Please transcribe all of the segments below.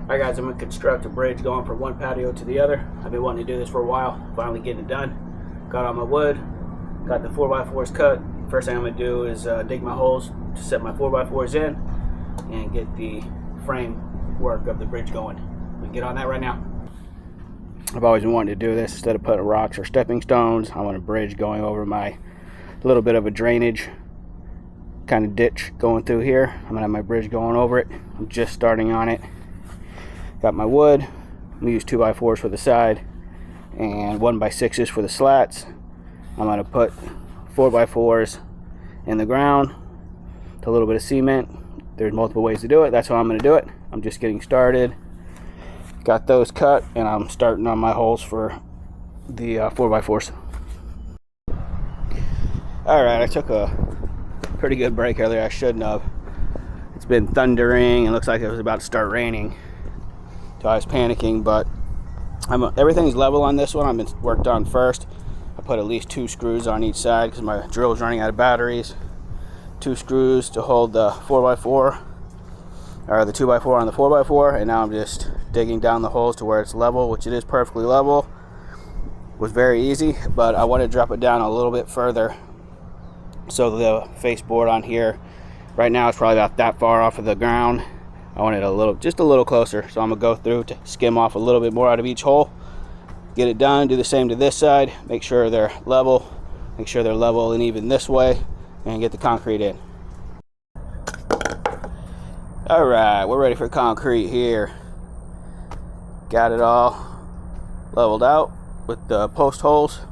Alright guys, I'm going to construct a bridge going from one patio to the other. I've been wanting to do this for a while, finally getting it done. Got all my wood, got the 4x4s cut. First thing I'm going to do is dig my holes to set my 4x4s in and get the framework of the bridge going. We can get on that right now. I've always been wanting to do this. Instead of putting rocks or stepping stones, I want a bridge going over my little bit of a drainage kind of ditch going through here. I'm going to have my bridge going over it. I'm just starting on it. Got my wood. I'm going to use 2x4s for the side and 1x6s for the slats. I'm going to put 4x4s in the ground with a little bit of cement. There's multiple ways to do it. That's how I'm going to do it. I'm just getting started. Got those cut and I'm starting on my holes for the 4x4s. Alright, I took a pretty good break earlier. I shouldn't have. It's been thundering and looks like it was about to start raining. So I was panicking, but everything's level on this one. I've been worked on first. I put at least 2 screws on each side because my drill is running out of batteries. 2 screws to hold the 4x4 or the 2x4 on the 4x4, and now I'm just digging down the holes to where it's level, which it is perfectly level. It was very easy, but I want to drop it down a little bit further so the face board on here right now is probably about that far off of the ground. I want it just a little closer, so I'm gonna go through to skim off a little bit more out of each hole, get it done. Do the same to this side, make sure they're level, make sure they're level and even this way, and get the concrete in. All right, we're ready for concrete here. Got it all leveled out with the post holes.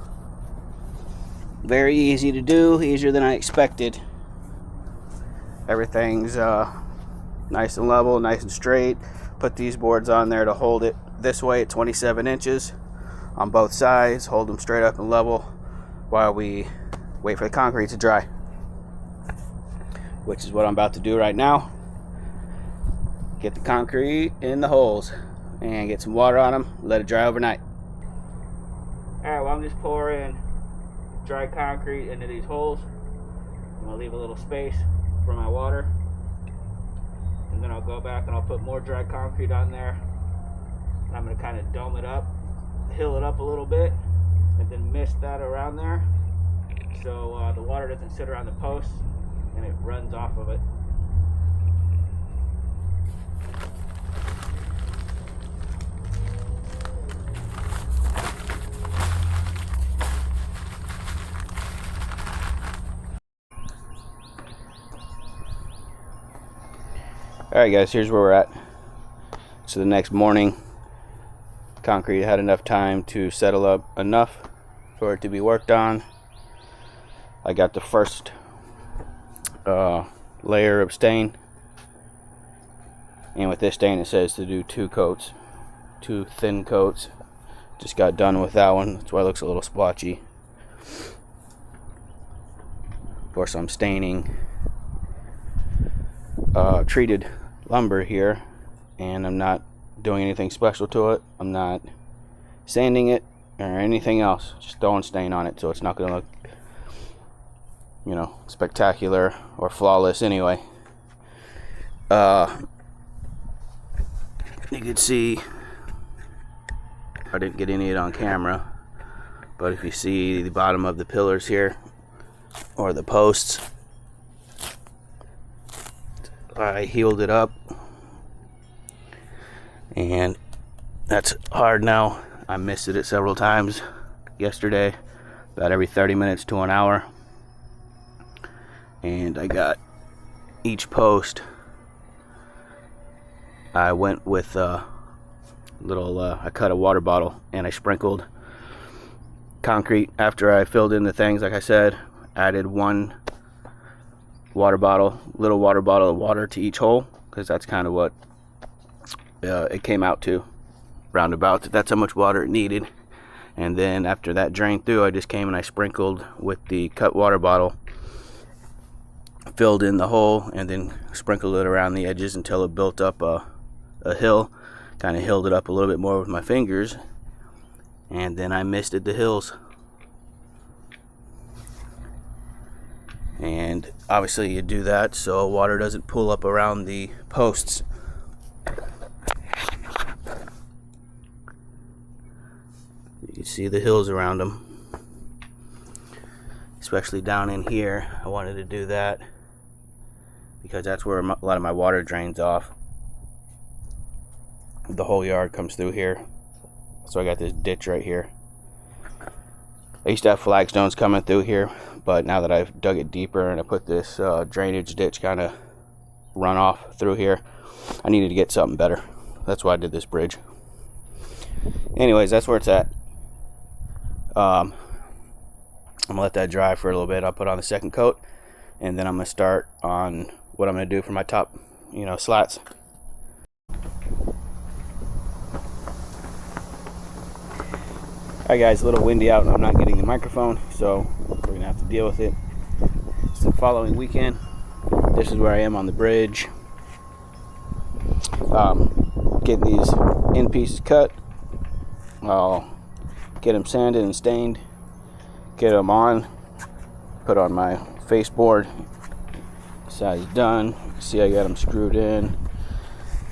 Very easy to do, easier than I expected. Everything's nice and level, nice and straight. Put these boards on there to hold it this way at 27 inches on both sides. Hold them straight up and level while we wait for the concrete to dry, which is what I'm about to do right now. Get the concrete in the holes and get some water on them, let it dry overnight. Alright, well, I'm just pouring dry concrete into these holes. I'm going to leave a little space for my water. And then I'll go back and I'll put more dry concrete on there. And I'm going to kind of dome it up, hill it up a little bit, and then mist that around there so the water doesn't sit around the posts and it runs off of it. Alright guys, here's where we're at. So the next morning, concrete had enough time to settle up enough for it to be worked on. I got the first layer of stain, and with this stain it says to do 2 coats, 2 thin coats. Just got done with that one, that's why it looks a little splotchy. Of course, I'm staining treated lumber here, and I'm not doing anything special to it. I'm not sanding it or anything else, just throwing stain on it, so it's not going to look, you know, spectacular or flawless anyway. You can see I didn't get any of it on camera, but if you see the bottom of the pillars here or the posts, I healed it up, and that's hard now. I misted it several times yesterday, about every 30 minutes to an hour, and I got each post. I went with a little I cut a water bottle and I sprinkled concrete after I filled in the things. Like I said, added 1 little water bottle of water to each hole, because that's kind of what it came out to, roundabout. That's how much water it needed. And then after that drained through, I just came and I sprinkled with the cut water bottle, filled in the hole, and then sprinkled it around the edges until it built up a hill. Kind of hilled it up a little bit more with my fingers, and then I misted the hills. And obviously you do that so water doesn't pool up around the posts. see the hills around them, especially down in here. I wanted to do that because that's where a lot of my water drains off. The whole yard comes through here, so I got this ditch right here. I used to have flagstones coming through here, but now that I've dug it deeper and I put this drainage ditch kind of runoff through here, I needed to get something better. That's why I did this bridge. Anyways, that's where it's at. I'm gonna let that dry for a little bit. I'll put on the second coat, and then I'm gonna start on what I'm gonna do for my top, slats. Alright guys, a little windy out and I'm not getting the microphone, so we're gonna have to deal with it. It's the following weekend. This is where I am on the bridge. Getting these end pieces cut. I'll get them sanded and stained, get them on, put on my faceboard. Side's done. See, I got them screwed in.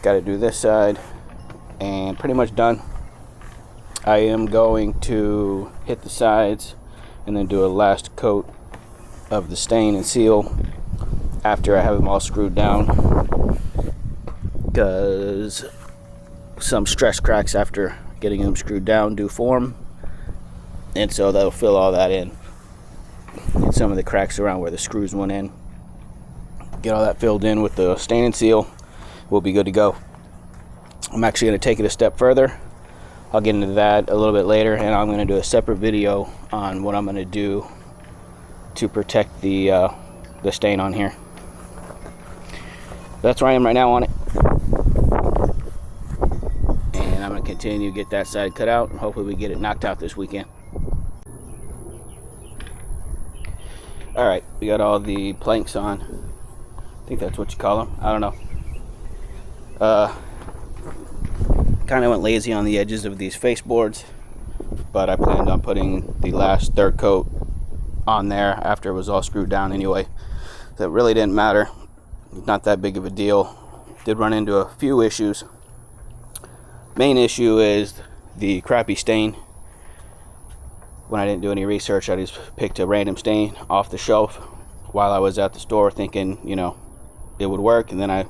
Got to do this side, and pretty much done. I am going to hit the sides and then do a last coat of the stain and seal after I have them all screwed down, because some stress cracks after getting them screwed down do form, and so that'll fill all that in, and some of the cracks around where the screws went in. Get all that filled in with the stain and seal, we'll be good to go. I'm actually going to take it a step further. I'll get into that a little bit later, and I'm going to do a separate video on what I'm going to do to protect the stain on here. That's where I am right now on it, and I'm going to continue to get that side cut out, and hopefully we get it knocked out this weekend. Alright, we got all the planks on. I think that's what you call them. I don't know. Kind of went lazy on the edges of these faceboards, but I planned on putting the last third coat on there after it was all screwed down anyway. That really didn't matter. Not that big of a deal. Did run into a few issues. Main issue is the crappy stain. When I didn't do any research, I just picked a random stain off the shelf while I was at the store thinking, it would work, and then I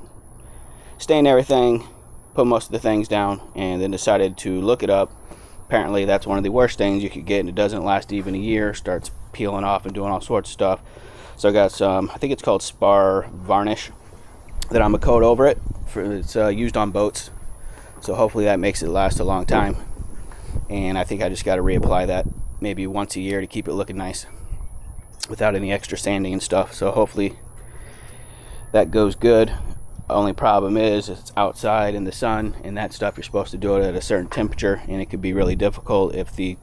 stained everything, put most of the things down, and then decided to look it up. Apparently that's one of the worst stains you could get, and it doesn't last even a year. Starts peeling off and doing all sorts of stuff. So I got some, I think it's called Spar varnish, that I'm gonna coat over it. It's used on boats, so hopefully that makes it last a long time. And I think I just got to reapply that maybe once a year to keep it looking nice without any extra sanding and stuff. So hopefully that goes good. Only problem is it's outside in the sun, and that stuff you're supposed to do it at a certain temperature, and it could be really difficult if the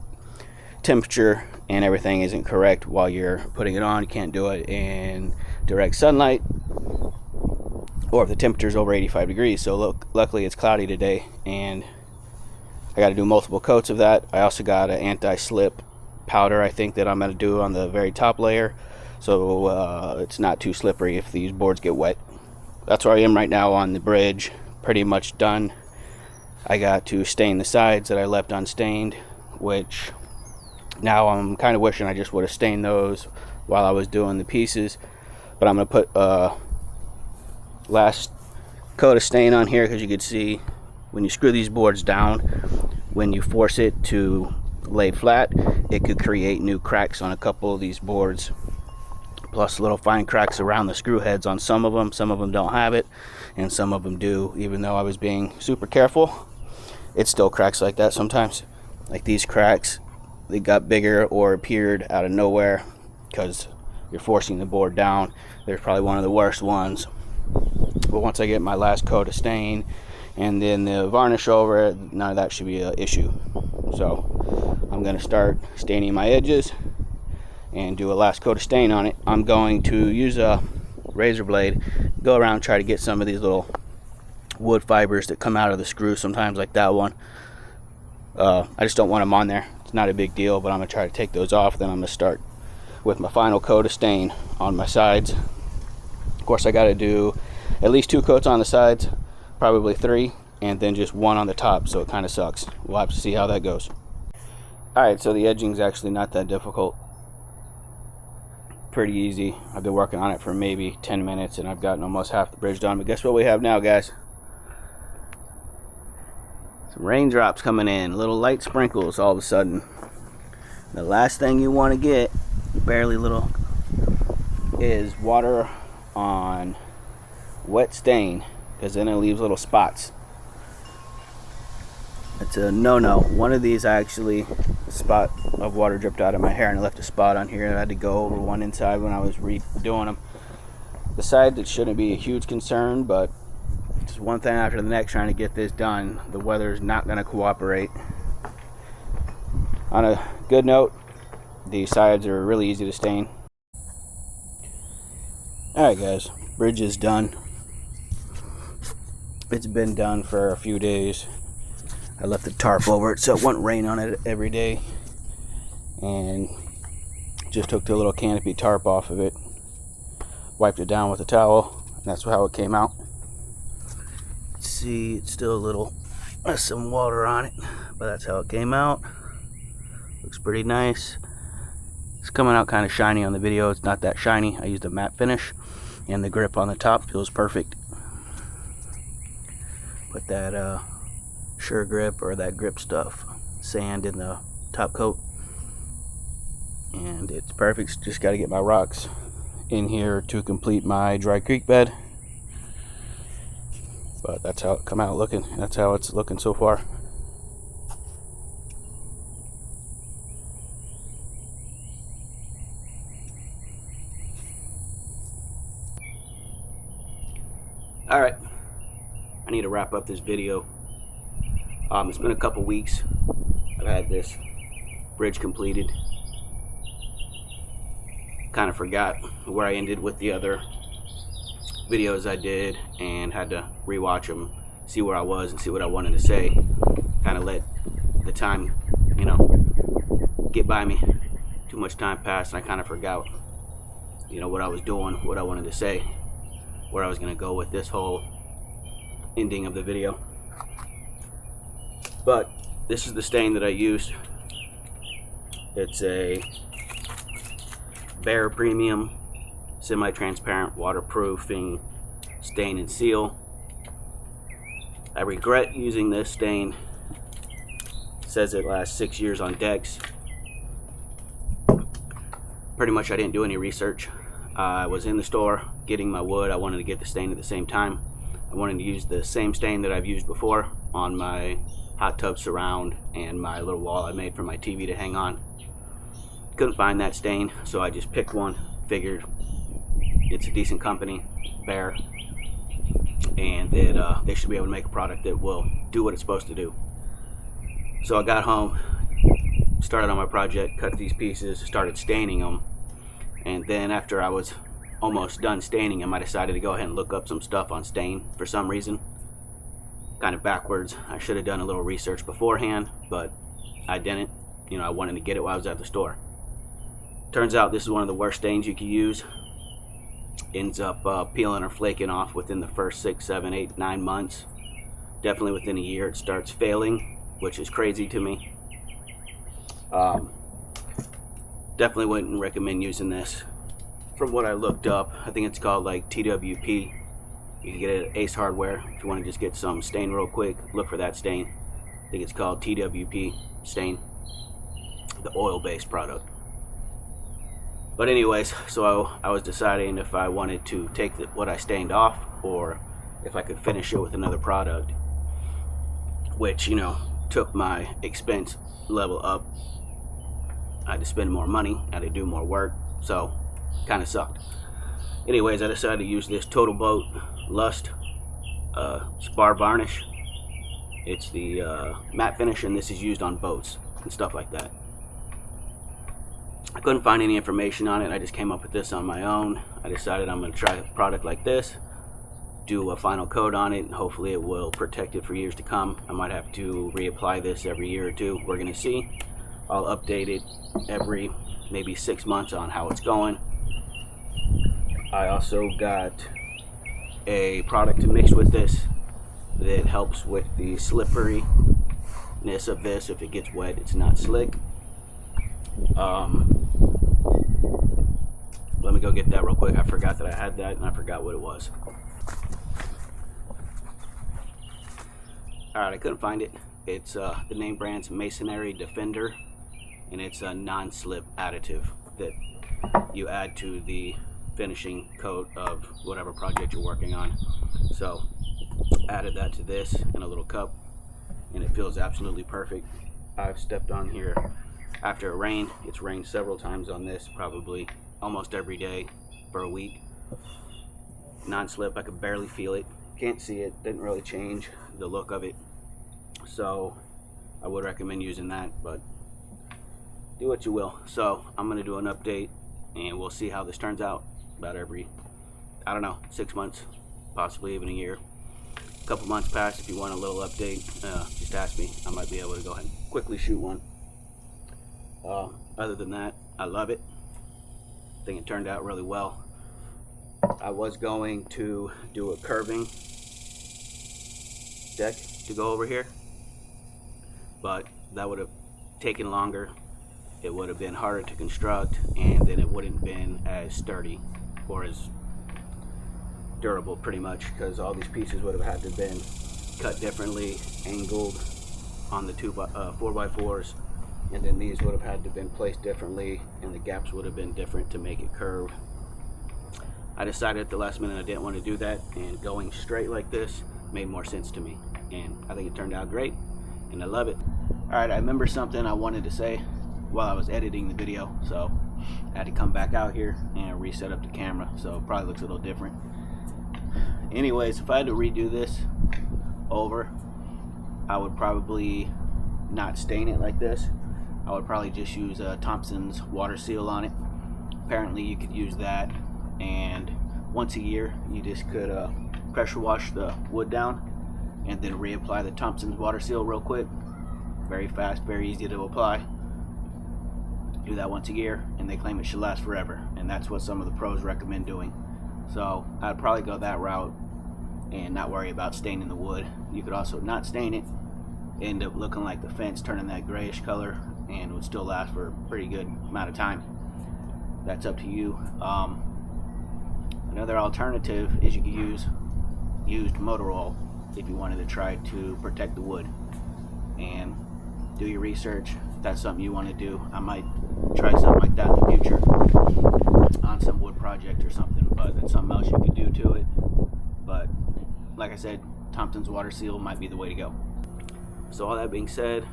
temperature and everything isn't correct while you're putting it on. You can't do it in direct sunlight, or if the temperature is over 85 degrees. So luckily it's cloudy today, and I got to do multiple coats of that. I also got an anti-slip powder, I think, that I'm going to do on the very top layer, so it's not too slippery if these boards get wet. That's where I am right now on the bridge. Pretty much done. I got to stain the sides that I left unstained, which now I'm kind of wishing I just would have stained those while I was doing the pieces. But I'm going to put last coat of stain on here, because you can see when you screw these boards down, when you force it to lay flat, it could create new cracks on a couple of these boards, plus little fine cracks around the screw heads on some of them. Some of them don't have it, and some of them do. Even though I was being super careful, it still cracks like that sometimes. Like these cracks, they got bigger or appeared out of nowhere because you're forcing the board down. There's probably one of the worst ones. But once I get my last coat of stain and then the varnish over it, none of that should be an issue. So I'm going to start staining my edges and do a last coat of stain on it. I'm going to use a razor blade, go around and try to get some of these little wood fibers that come out of the screw sometimes, like that one. I just don't want them on there. It's not a big deal, but I'm going to try to take those off. Then I'm going to start with my final coat of stain on my sides. Of course, I got to do at least 2 coats on the sides, probably 3, and then just 1 on the top, so it kind of sucks. We'll have to see how that goes. Alright, so the edging's actually not that difficult. Pretty easy. I've been working on it for maybe 10 minutes and I've gotten almost half the bridge done. But guess what we have now, guys? Some raindrops coming in, little light sprinkles all of a sudden. The last thing you want to get, barely little, is water on wet stain, because then it leaves little spots. It's a no-no. One of these, actually, a spot of water dripped out of my hair and I left a spot on here. I had to go over one inside when I was redoing them. Besides, it shouldn't be a huge concern, but just one thing after the next trying to get this done. The weather is not going to cooperate. On a good note, the sides are really easy to stain. Alright guys, bridge is done. It's been done for a few days. I left the tarp over it so it wouldn't rain on it every day, and just took the little canopy tarp off of it, wiped it down with a towel, and that's how it came out. See, it's still a little, there's some water on it, but that's how it came out. Looks pretty nice. It's coming out kind of shiny on the video. It's not that shiny. I used a matte finish, and the grip on the top feels perfect. Put that Sure Grip, or that grip stuff, sand in the top coat, and it's perfect. Just got to get my rocks in here to complete my dry creek bed. But that's how it come out looking. That's how it's looking so far. Alright, I need to wrap up this video. It's been a couple weeks. I've had this bridge completed. Kind of forgot where I ended with the other videos I did and had to rewatch them, see where I was and see what I wanted to say. Kind of let the time, get by me. Too much time passed and I kind of forgot, what I was doing, what I wanted to say, where I was going to go with this whole ending of the video. But this is the stain that I used. It's a Behr Premium semi-transparent waterproofing stain and seal. I regret using this stain. It says it lasts 6 years on decks. Pretty much I didn't do any research. I was in the store getting my wood. I wanted to get the stain at the same time. I wanted to use the same stain that I've used before on my hot tub surround and my little wall I made for my TV to hang on. Couldn't find that stain, so I just picked one. Figured it's a decent company, Behr, and that they should be able to make a product that will do what it's supposed to do. So I got home, started on my project, cut these pieces, started staining them, and then after I was almost done staining them, I decided to go ahead and look up some stuff on stain for some reason. Kind of backwards. I should have done a little research beforehand, but I didn't. I wanted to get it while I was at the store. Turns out this is one of the worst stains you can use. Ends up peeling or flaking off within the first 6, 7, 8, 9 months. Definitely within a year it starts failing, which is crazy to me. Definitely wouldn't recommend using this. From what I looked up, I think it's called like TWP. You can get it at Ace Hardware. If you want to just get some stain real quick, look for that stain. I think it's called TWP stain, the oil-based product. But anyways, so I was deciding if I wanted to take what I stained off, or if I could finish it with another product, which took my expense level up. I had to spend more money, I had to do more work, so kind of sucked. Anyways, I decided to use this Total Boat Lust spar varnish. It's the matte finish, and this is used on boats and stuff like that. I couldn't find any information on it. I just came up with this on my own. I decided I'm going to try a product like this, do a final coat on it, and hopefully it will protect it for years to come. I might have to reapply this every year or two. We're going to see. I'll update it every maybe 6 months on how it's going. I also got a product to mix with this that helps with the slipperiness of this. If it gets wet, it's not slick. Let me go get that real quick. I forgot that I had that, and I forgot what it was. Alright, I couldn't find it. It's the name brand's Masonry Defender, and it's a non-slip additive that you add to the finishing coat of whatever project you're working on. So added that to this in a little cup, and it feels absolutely perfect. I've stepped on here after it rained. It's rained several times on this, probably almost every day for a week. Non-slip, I could barely feel it. Can't see it, didn't really change the look of it. So I would recommend using that, but do what you will. So I'm gonna do an update, and we'll see how this turns out about every, I don't know, 6 months, possibly even a year. A couple months past. If you want a little update, just ask me. I might be able to go ahead and quickly shoot one. Other than that, I love it. I think it turned out really well. I was going to do a curving deck to go over here, but that would have taken longer. It would have been harder to construct, and then it wouldn't have been as sturdy or as durable, pretty much, because all these pieces would have had to have been cut differently, angled on the 4x4s, and then these would have had to have been placed differently, and the gaps would have been different to make it curve. I decided at the last minute I didn't want to do that, and going straight like this made more sense to me, and I think it turned out great, and I love it. Alright, I remember something I wanted to say while I was editing the video, so I had to come back out here and reset up the camera, so it probably looks a little different. Anyways, if I had to redo this over, I would probably not stain it like this. I would probably just use Thompson's water seal on it. Apparently you could use that, and once a year you just could pressure wash the wood down and then reapply the Thompson's water seal real quick. Very fast, very easy to apply. Do that once a year, and they claim it should last forever, and that's what some of the pros recommend doing. So I'd probably go that route and not worry about staining the wood. You could also not stain it, end up looking like the fence, turning that grayish color, and it would still last for a pretty good amount of time. That's up to you. Another alternative is you could use used motor oil if you wanted to try to protect the wood. And do your research. If that's something you want to do, I might try something like that in the future on some wood project or something, but that's something else you could do to it. But like I said, Thompson's water seal might be the way to go. So all that being said,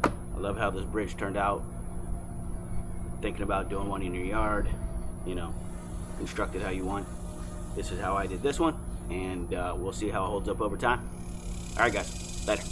I love how this bridge turned out. Thinking about doing one in your yard, you know, construct it how you want. This is how I did this one, and we'll see how it holds up over time. Alright guys, later.